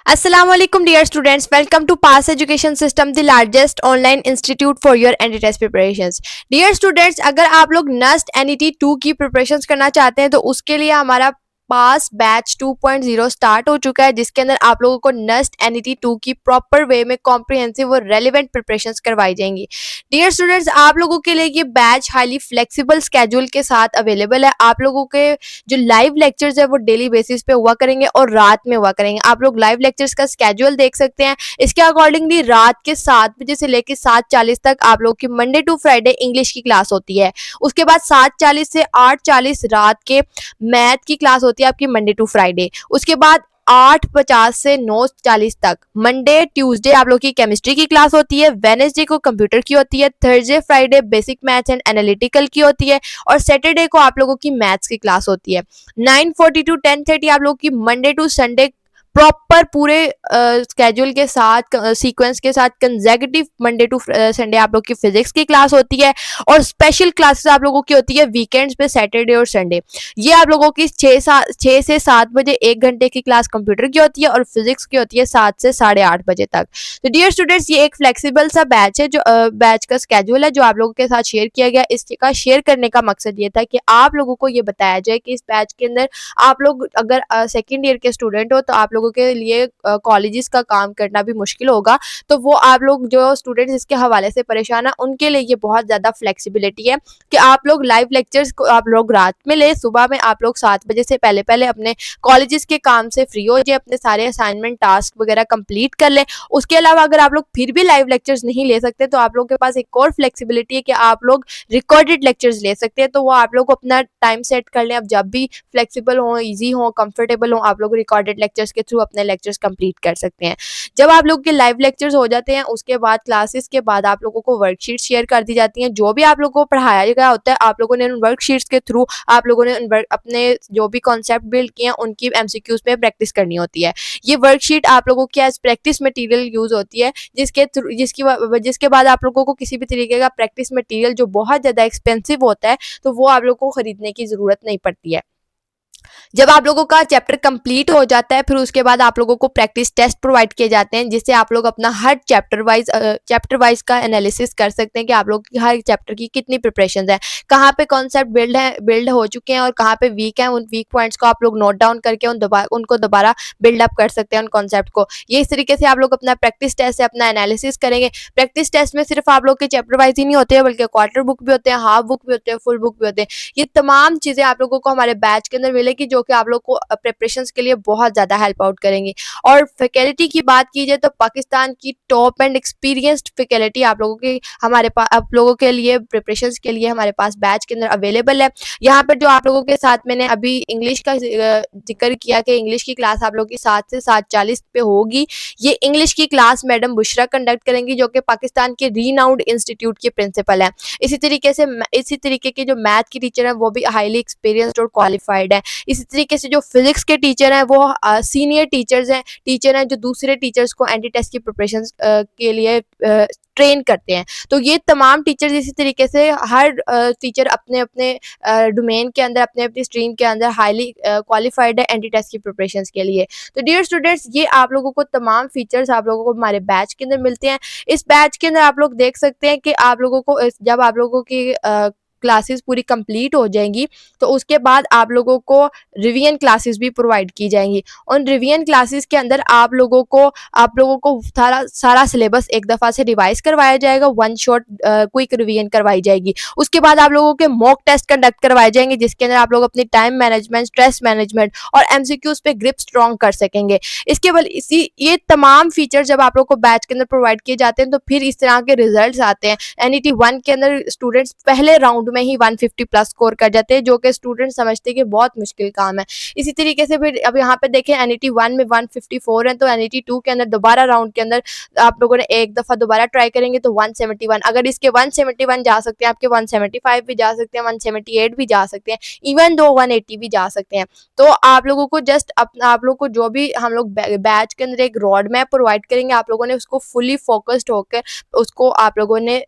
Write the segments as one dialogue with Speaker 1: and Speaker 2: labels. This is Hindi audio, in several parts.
Speaker 1: Assalamu alaikum dear students, welcome to Pass Education System, the largest online institute for your NT test preparations. Dear students, अगर आप लोग NUST NET 2 की preparations करना चाहते हैं तो उसके लिए हमारा पास बैच 2.0 स्टार्ट हो चुका है, जिसके अंदर आप लोगों को NUST NET 2 की प्रॉपर वे में कॉम्प्रिहेंसिव और रेलिवेंट प्रिपरेशंस करवाई जाएंगी। डियर स्टूडेंट्स, आप लोगों के लिए ये बैच हाईली फ्लेक्सिबल स्केड्यूल के साथ अवेलेबल है। आप लोगों के जो लाइव लेक्चर्स है वो डेली बेसिस पे हुआ करेंगे और रात में हुआ करेंगे। आप लोग लाइव लेक्चर्स का स्केड्यूल देख सकते हैं। इसके अकॉर्डिंगली रात के 7 बजे से लेकर 7:40 तक आप लोगों की मंडे टू फ्राइडे इंग्लिश की क्लास होती है। उसके बाद 7:40 से 8:40 रात के मैथ की क्लास होती है आपकी मंडे टू फ्राइडे। उसके बाद 8:50 से 9:40 तक मंडे ट्यूसडे आप लोग की केमिस्ट्री की क्लास होती है। वेडनेसडे को कंप्यूटर की होती है। Thursday Friday basic maths and analytical की होती है और सैटरडे को आप लोगों की मैथ्स की क्लास होती है। 9:40 टू 10:30 आप लोगों की मंडे टू संडे प्रॉपर पूरे स्केड्यूल के साथ सीक्वेंस के साथ कंसेक्यूटिव मंडे टू संडे आप लोग की फिजिक्स की क्लास होती है और स्पेशल क्लासेस आप लोगों की होती है वीकेंड्स पे सैटरडे और संडे। ये आप लोगों की 6 से 7 बजे 1 घंटे की क्लास कंप्यूटर की होती है और फिजिक्स की होती है 7 से 8:30 बजे तक। तो डियर स्टूडेंट्स, ये एक फ्लेक्सिबल सा बैच है, जो बैच का स्केड्यूल है जो आप लोगों के साथ शेयर किया गया। इसका शेयर करने का मकसद ये था कि आप लोगों को ये बताया जाए कि इस बैच के अंदर आप लोग अगर सेकेंड ईयर के स्टूडेंट हो तो आप लोगों के लिए कॉलेजेस का काम करना भी मुश्किल होगा। तो वो आप लोग जो स्टूडेंट्स इसके हवाले से परेशान है उनके लिए ये बहुत ज़्यादा फ्लेक्सिबिलिटी है कि आप लोग लाइव लेक्चर्स को आप लोग रात में ले, सुबह में आप लोग 7 बजे से पहले पहले अपने कॉलेजेस के काम से फ्री हो जाए, अपने सारे असाइनमेंट टास्क वगैरह कंप्लीट कर लें। उसके अलावा अगर आप लोग फिर भी लाइव लेक्चर्स नहीं ले सकते तो आप लोग के पास एक और फ्लेक्सिबिलिटी है कि आप लोग रिकॉर्डेड लेक्चर्स ले सकते हैं। तो वो आप लोग अपना टाइम सेट कर लें, अब जब भी फ्लेक्सिबल हो, ईजी हो, कंफर्टेबल हो, आप लोग रिकॉर्डेड लेक्चर्स के थ्रू अपने लेक्चर्स कंप्लीट कर सकते हैं। जब आप लोग के लाइव लेक्चर्स हो जाते हैं उसके बाद क्लासेस के बाद आप लोगों को वर्कशीट शेयर कर दी जाती हैं। जो भी आप लोगों को पढ़ाया गया होता है आप लोगों ने उन वर्कशीट्स के थ्रू आप लोगों ने अपने जो भी कॉन्सेप्ट बिल्ड किए हैं उनकी एमसीक्यूज में प्रैक्टिस करनी होती है। ये वर्कशीट आप लोगों की एज प्रैक्टिस मटेरियल यूज होती है, जिसके बाद आप लोगों को किसी भी तरीके का प्रैक्टिस मटेरियल जो बहुत ज़्यादा एक्सपेंसिव होता है तो वो आप लोगों को खरीदने की ज़रूरत नहीं पड़ती है। जब आप लोगों का चैप्टर कंप्लीट हो जाता है फिर उसके बाद आप लोगों को प्रैक्टिस टेस्ट प्रोवाइड किए जाते हैं, जिससे आप लोग अपना हर चैप्टर वाइज का एनालिसिस कर सकते हैं कि आप लोग की हर चैप्टर की कितनी प्रिपरेशन है, कहाँ पे कॉन्सेप्ट बिल्ड हो चुके हैं और कहाँ पे वीक हैं। उन वीक पॉइंट्स को आप लोग नोट डाउन करके उनको दोबारा बिल्डअप कर सकते हैं उन कॉन्सेप्ट को। ये इस तरीके से आप लोग अपना प्रैक्टिस टेस्ट से अपना एनालिसिस करेंगे। प्रैक्टिस टेस्ट में सिर्फ आप लोग के चैप्टर वाइज ही नहीं होते हैं बल्कि क्वार्टर बुक भी होते हैं, हाफ बुक भी होते हैं, फुल बुक भी होते हैं। ये तमाम चीज़ें आप लोगों को हमारे बैच के अंदर मिलेगी जो कि आप लोग को प्रिपरेशंस के लिए बहुत ज़्यादा हेल्प आउट करेंगी। और फैकल्टी की बात की जाए तो पाकिस्तान की टॉप एंड एक्सपीरियंस्ड फैकल्टी आप लोगों की हमारे पास आप लोगों के लिए प्रिपरेशंस के लिए हमारे पास बैच के अंदर अवेलेबल है। यहाँ पर जो आप लोगों के साथ मैंने अभी इंग्लिश का जिक्र किया कि इंग्लिश की क्लास आप लोगों की 7 से 7:40 पे होगी। ये इंग्लिश की क्लास मैडम बुशरा कंडक्ट करेंगी जो कि पाकिस्तान के रीनाउंड इंस्टीट्यूट की प्रिंसिपल है। इसी तरीके के जो मैथ की टीचर है वो भी हाईली एक्सपीरियंस्ड और क्वालिफाइड है। इसी तरीके से जो फिजिक्स के टीचर हैं वो सीनियर टीचर हैं जो दूसरे टीचर्स को एंटी टेस्ट की प्रिपरेशन के लिए ट्रेन करते हैं। तो ये तमाम टीचर्स इसी तरीके से हर टीचर अपने अपने डोमेन के अंदर अपने अपनी स्ट्रीम के अंदर हाईली क्वालिफाइड है एंटी टेस्ट की प्रिपरेशन के लिए। तो डियर स्टूडेंट्स, ये आप लोगों को तमाम फीचर्स आप लोगों को हमारे बैच के अंदर मिलते हैं। इस बैच के अंदर आप लोग देख सकते हैं कि आप लोगों को जब आप लोगों की क्लासेस पूरी कंप्लीट हो जाएंगी तो उसके बाद आप लोगों को रिवीजन क्लासेस भी प्रोवाइड की जाएंगी। उन रिवीजन क्लासेस के अंदर आप लोगों को सारा सिलेबस एक दफ़ा से रिवाइज करवाया जाएगा, वन शॉट क्विक रिवीजन करवाई जाएगी। उसके बाद आप लोगों के मॉक टेस्ट कंडक्ट करवाए जाएंगे जिसके अंदर आप लोग अपनी टाइम मैनेजमेंट, स्ट्रेस मैनेजमेंट और एमसीक्यूज पे ग्रिप स्ट्रॉन्ग कर सकेंगे। इसके बाद ये तमाम फीचर जब आप लोग को बैच के अंदर प्रोवाइड किए जाते हैं तो फिर इस तरह के रिजल्ट आते हैं। एनईटी 1 के अंदर स्टूडेंट्स पहले राउंड में ही 150 प्लस स्कोर कर जाते हैं जो कि स्टूडेंट समझते हैं कि बहुत मुश्किल काम है। इसी तरीके से फिर अब यहाँ पे देखें एनईटी 1 में 154 है तो एनईटी 2 के अंदर दोबारा राउंड के अंदर आप लोगों ने एक दफ़ा दोबारा ट्राई करेंगे तो 171, अगर इसके 171 जा सकते हैं आपके 175 भी जा सकते हैं, 178 भी जा सकते हैं, इवन दो 180 भी जा सकते हैं। तो आप लोगों को आप लोग को जो भी हम लोग बैच के अंदर एक रोड मैप प्रोवाइड करेंगे आप लोगों ने उसको फुली फोकस्ड होकर उसको आप लोगों ने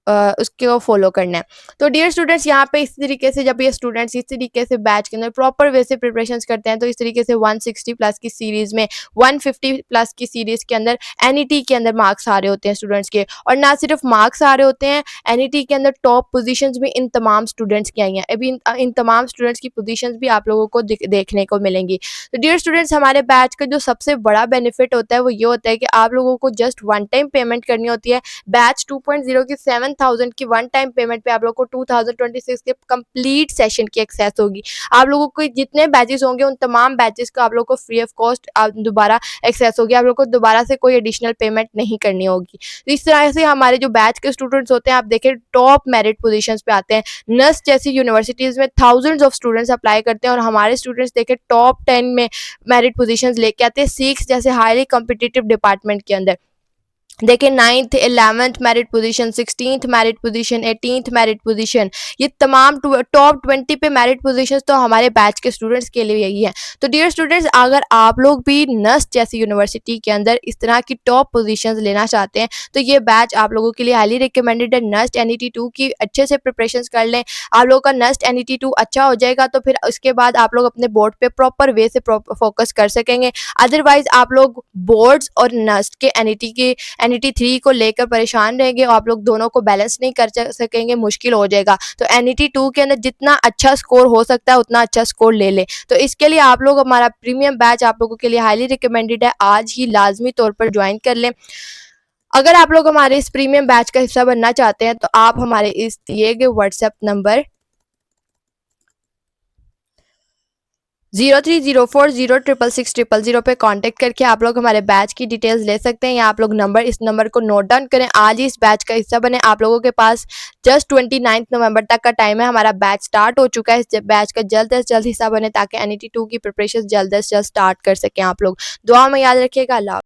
Speaker 1: उसको फॉलो करना है। तो डियर स्टूडेंट्स, यहाँ पे इस तरीके से जब ये स्टूडेंट्स इस तरीके से बैच के अंदर प्रॉपर वे से प्रिपरेशंस करते हैं, तो इस तरीके से 160 प्लस की सीरीज़ में 150 प्लस की सीरीज़ के अंदर एनईटी के अंदर मार्क्स आ रहे होते हैं स्टूडेंट्स के। और ना सिर्फ मार्क्स आ रहे होते हैं, एनईटी के अंदर टॉप पोजीशंस भी इन तमाम स्टूडेंट्स की आई हैं। अभी इन तमाम स्टूडेंट्स की पोजीशंस भी आप लोगों को देखने को मिलेंगी। तो डियर स्टूडेंट्स, हमारे बैच का जो सबसे बड़ा बेनिफिट होता है वो ये होता है कि आप लोगों को जस्ट वन टाइम पेमेंट करनी होती है। बैच 2.0 की 7000 की वन टाइम पेमेंट पे आप लोगों को 2026 के कंप्लीट सेशन की एक्सेस होगी। आप लोगों को जितने बैचेस होंगे उन तमाम बैचेस को आप लोगों को फ्री ऑफ कॉस्ट दोबारा एक्सेस होगी। आप लोगों को दोबारा से कोई एडिशनल पेमेंट नहीं करनी होगी। तो इस तरह से हमारे जो बैच के स्टूडेंट्स होते हैं, आप देखें टॉप मेरिट पोजीशंस पे आते हैं। नस्ट जैसी यूनिवर्सिटीज़ में थाउजेंड्स ऑफ स्टूडेंट्स अप्लाई करते हैं और हमारे स्टूडेंट्स देखें टॉप 10 में मेरिट पोजीशंस लेके आते हैं सिक्स जैसे हाईली कॉम्पिटिटिव डिपार्टमेंट के अंदर। देखिए 9th 11th merit position, 16th merit position, 18th merit position, ये तमाम टॉप 20 पे मेरिट पोजीशंस तो हमारे बैच के स्टूडेंट्स के लिए यही है। तो डियर स्टूडेंट्स, अगर आप लोग भी नस्ट जैसी यूनिवर्सिटी के अंदर इस तरह की टॉप पोजीशंस लेना चाहते हैं तो ये बैच आप लोगों के लिए हाईली रिकमेंडेड है। नस्ट एनईटी 2 की अच्छे से प्रिपरेशंस कर लें। आप लोगों का नस्ट एनईटी 2 अच्छा हो जाएगा तो फिर उसके बाद आप लोग अपने बोर्ड पे प्रॉपर वे से फोकस कर सकेंगे। अदरवाइज आप लोग बोर्ड्स और नस्ट के एनईटी 3 को लेकर परेशान रहेंगे और आप लोग दोनों को बैलेंस नहीं कर सकेंगे, मुश्किल हो जाएगा। तो एनईटी 2 के अंदर जितना अच्छा स्कोर हो सकता है उतना अच्छा स्कोर ले लें। तो इसके लिए आप लोग हमारा प्रीमियम बैच आप लोगों के लिए हाईली रिकमेंडेड है, आज ही लाजमी तौर पर ज्वाइन कर लें। अगर आप लोग हमारे इस प्रीमियम बैच का हिस्सा बनना चाहते हैं तो आप हमारे इस दिए गए व्हाट्सएप नंबर 0304066600 पे कांटेक्ट करके आप लोग हमारे बैच की डिटेल्स ले सकते हैं, या आप लोग इस नंबर को नोट डाउन करें। आज ही इस बैच का हिस्सा बने। आप लोगों के पास जस्ट 29 नवंबर तक का टाइम है। हमारा बैच स्टार्ट हो चुका है। इस बैच का जल्द से जल्द हिस्सा बने ताकि एनईटी 2 की प्रिपरेशन जल्द से जल्द स्टार्ट कर सकें आप लोग। दुआ में याद रखिएगा। अल्लाह।